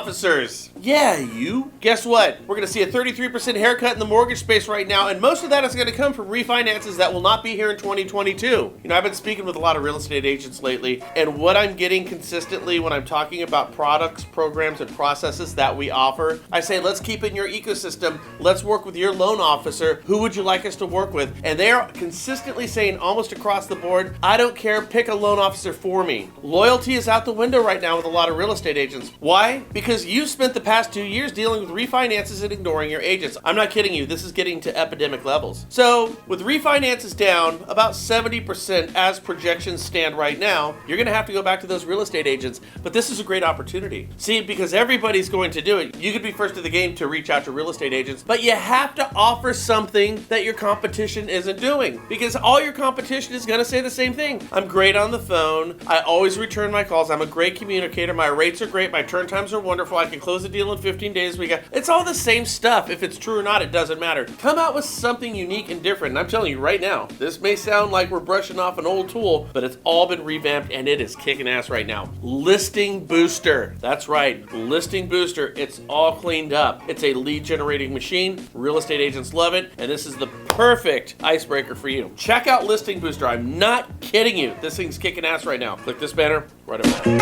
officers. Yeah, you. Guess what? We're going to see a 33% haircut in the mortgage space right now, and most of that is going to come from refinances that will not be here in 2022. You know, I've been speaking with a lot of real estate agents lately, and what I'm getting consistently when I'm talking about products, programs, and processes that we offer, I say, let's keep it in your ecosystem. Let's work with your loan officer. Who would you like us to work with? And they are consistently saying almost across the board, I don't care, pick a loan officer for me. Loyalty is out the window right now with a lot of real estate agents. Why? Because you've spent the past 2 years dealing with refinances and ignoring your agents. I'm not kidding you, this is getting to epidemic levels. So with refinances down about 70% as projections stand right now, you're gonna have to go back to those real estate agents, but this is a great opportunity. See, because everybody's going to do it. You could be first to the game to reach out to real estate agents, but you have to offer something that your competition isn't doing, because all your competition is gonna say the same thing. I'm great on the phone, I always return my calls, I'm a great communicator, my rates are great, my turn times are wonderful, I can close a deal in 15 days. It's all the same stuff. If it's true or not, it doesn't matter. Come out with something unique and different. And I'm telling you right now, this may sound like we're brushing off an old tool, but it's all been revamped and it is kicking ass right now. Listing Booster. That's right, Listing Booster. It's all cleaned up. It's a lead generating machine. Real estate agents love it, and this is the perfect icebreaker for you. Check out Listing Booster. I'm not kidding you. This thing's kicking ass right now. Click this banner right over there.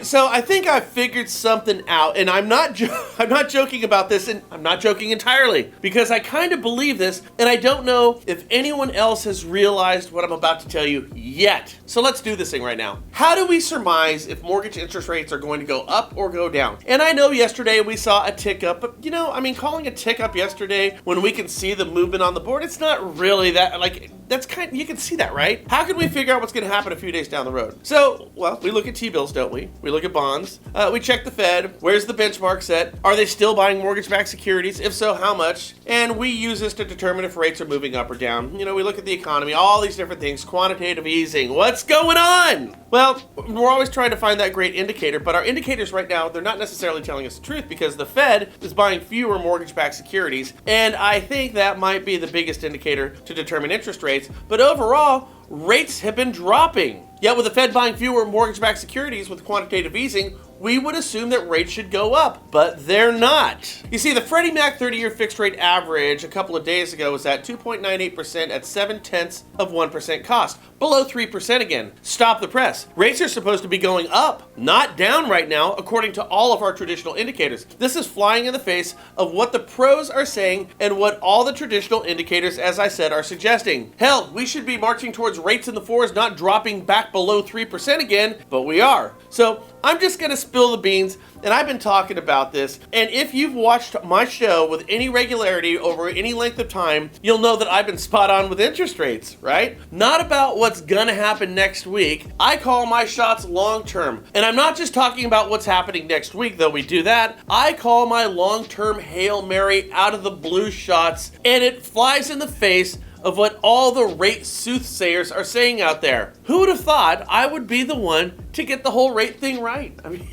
So I think I figured something out, and I'm not joking about this, and I'm not joking entirely, because I kind of believe this, and I don't know if anyone else has realized what I'm about to tell you yet. So let's do this thing right now. How do we surmise if mortgage interest rates are going to go up or go down? And I know yesterday we saw a tick up, but you know, I mean, calling a tick up yesterday when we can see the movement on the board, it's not really that, like, that's kind of, you can see that, right? How can we figure out what's going to happen a few days down the road? So, well, we look at T-bills, don't we? We look at bonds. We check the Fed. Where's the benchmark set? Are they still buying mortgage-backed securities? If so, how much? And we use this to determine if rates are moving up or down. You know, we look at the economy, all these different things, quantitative easing. What's going on? Well, we're always trying to find that great indicator, but our indicators right now, they're not necessarily telling us the truth because the Fed is buying fewer mortgage-backed securities, and I think that might be the biggest indicator to determine interest rates. But overall, rates have been dropping. Yet with the Fed buying fewer mortgage-backed securities with quantitative easing, we would assume that rates should go up, but they're not. You see, the Freddie Mac 30-year fixed rate average a couple of days ago was at 2.98% at 0.7% cost, below 3% again. Stop the press. Rates are supposed to be going up, not down right now, according to all of our traditional indicators. This is flying in the face of what the pros are saying and what all the traditional indicators, as I said, are suggesting. Hell, we should be marching towards rates in the fours, not dropping back below 3% again, but we are. So I'm just gonna spill the beans, and I've been talking about this, and if you've watched my show with any regularity over any length of time, you'll know that I've been spot on with interest rates, right? Not about what's gonna happen next week. I call my shots long term, and I'm not just talking about what's happening next week, though we do that. I call my long-term Hail Mary out of the blue shots, and it flies in the face of what all the rate soothsayers are saying out there. Who would have thought I would be the one to get the whole rate thing right? I mean,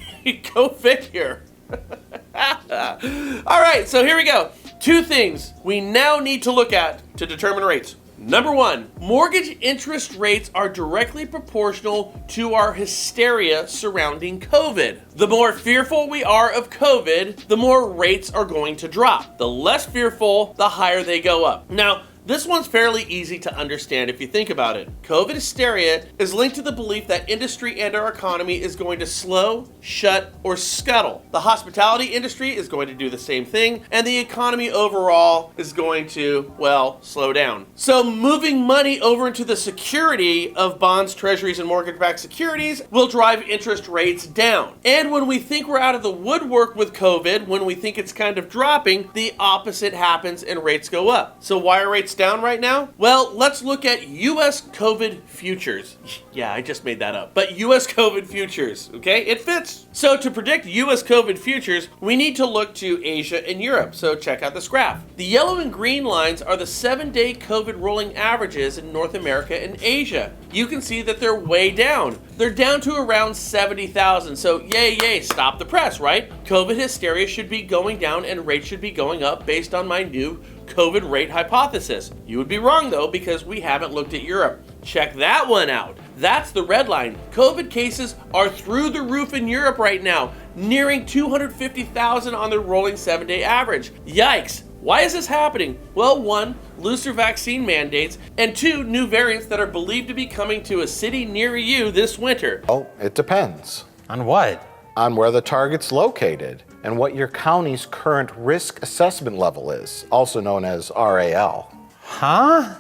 go figure. All right, so here we go. Two things we now need to look at to determine rates. Number one, mortgage interest rates are directly proportional to our hysteria surrounding COVID. The more fearful we are of COVID, the more rates are going to drop. The less fearful, the higher they go up. Now, this one's fairly easy to understand if you think about it. COVID hysteria is linked to the belief that industry and our economy is going to slow, shut, or scuttle. The hospitality industry is going to do the same thing, and the economy overall is going to, well, slow down. So moving money over into the security of bonds, treasuries, and mortgage-backed securities will drive interest rates down. And when we think we're out of the woodwork with COVID, when we think it's kind of dropping, the opposite happens and rates go up. So why are rates down right now? Well, let's look at U.S. COVID futures. Yeah, I just made that up. But U.S. COVID futures, okay? It fits. So to predict U.S. COVID futures, we need to look to Asia and Europe. So check out this graph. The yellow and green lines are the 7-day COVID rolling averages in North America and Asia. You can see that they're way down. They're down to around 70,000. So yay, stop the press, right? COVID hysteria should be going down and rates should be going up based on my new COVID rate hypothesis. You would be wrong though, because we haven't looked at Europe. Check that one out. That's the red line. COVID cases are through the roof in Europe right now, nearing 250,000 on their rolling 7-day average. Yikes. Why is this happening? Well, 1, looser vaccine mandates, and 2, new variants that are believed to be coming to a city near you this winter. Oh, it depends. On what? On where the target's located and what your county's current risk assessment level is, also known as RAL. Huh?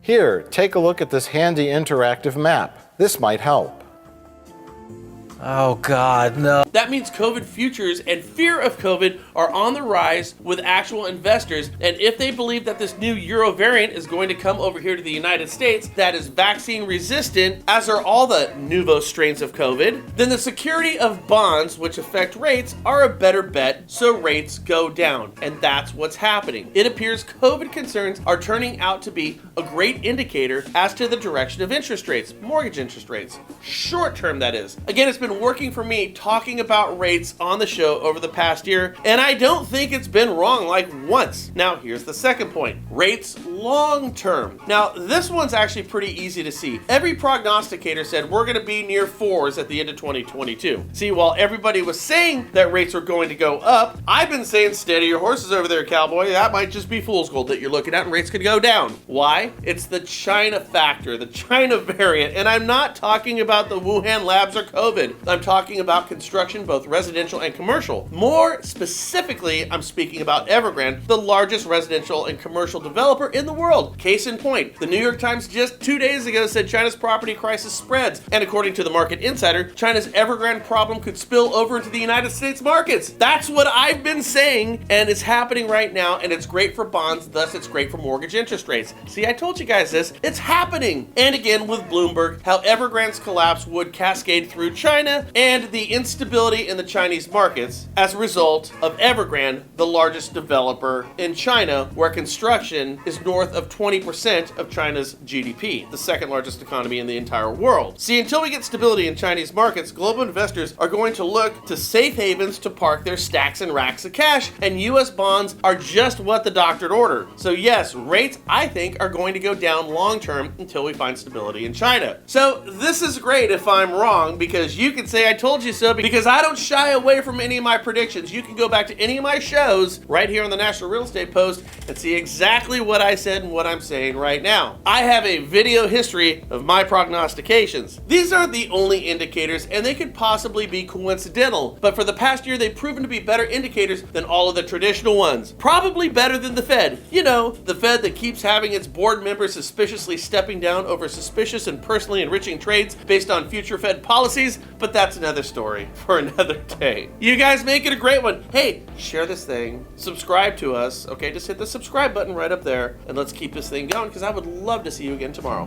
Here, take a look at this handy interactive map. This might help. Oh God, no. That means COVID futures and fear of COVID are on the rise with actual investors, and if they believe that this new Euro variant is going to come over here to the United States that is vaccine resistant, as are all the nouveau strains of COVID, then the security of bonds, which affect rates, are a better bet, so rates go down. And that's what's happening. It appears COVID concerns are turning out to be a great indicator as to the direction of interest rates, mortgage interest rates. Short term, that is. Again, it's been working for me talking about rates on the show over the past year, and I don't think it's been wrong like once. Now, here's the second point. Rates long term. Now, this one's actually pretty easy to see. Every prognosticator said we're going to be near 4s at the end of 2022. See, while everybody was saying that rates are going to go up, I've been saying steady your horses over there, cowboy. That might just be fool's gold that you're looking at, and rates could go down. Why? It's the China factor, the China variant, and I'm not talking about the Wuhan labs or COVID. I'm talking about construction, both residential and commercial. More specifically, I'm speaking about Evergrande, the largest residential and commercial developer in the world. Case in point, the New York Times just 2 days ago said China's property crisis spreads, and according to the Market Insider, China's Evergrande problem could spill over into the United States markets. That's what I've been saying, and it's happening right now, and it's great for bonds, thus it's great for mortgage interest rates. See, I told you guys this. It's happening. And again, with Bloomberg, how Evergrande's collapse would cascade through China and the instability in the Chinese markets as a result of Evergrande, the largest developer in China, where construction is north of 20% of China's GDP, the second largest economy in the entire world. See, until we get stability in Chinese markets, global investors are going to look to safe havens to park their stacks and racks of cash, and US bonds are just what the doctor ordered. So yes, rates, I think, are going to go down long term until we find stability in China. So this is great if I'm wrong, because you can say I told you so, because I don't shy away from any of my predictions. You can go back to any of my shows right here on the National Real Estate Post and see exactly what I said and what I'm saying right now. I have a video history of my prognostications. These aren't the only indicators, and they could possibly be coincidental, but for the past year they've proven to be better indicators than all of the traditional ones. Probably better than the Fed. You know, the Fed that keeps having its board members suspiciously stepping down over suspicious and personally enriching trades based on future Fed policies, but that's another story for another day. You guys make it a great one. Hey, share this thing, subscribe to us, okay? Just hit the subscribe button right up there, and let's keep this thing going, because I would love to see you again tomorrow.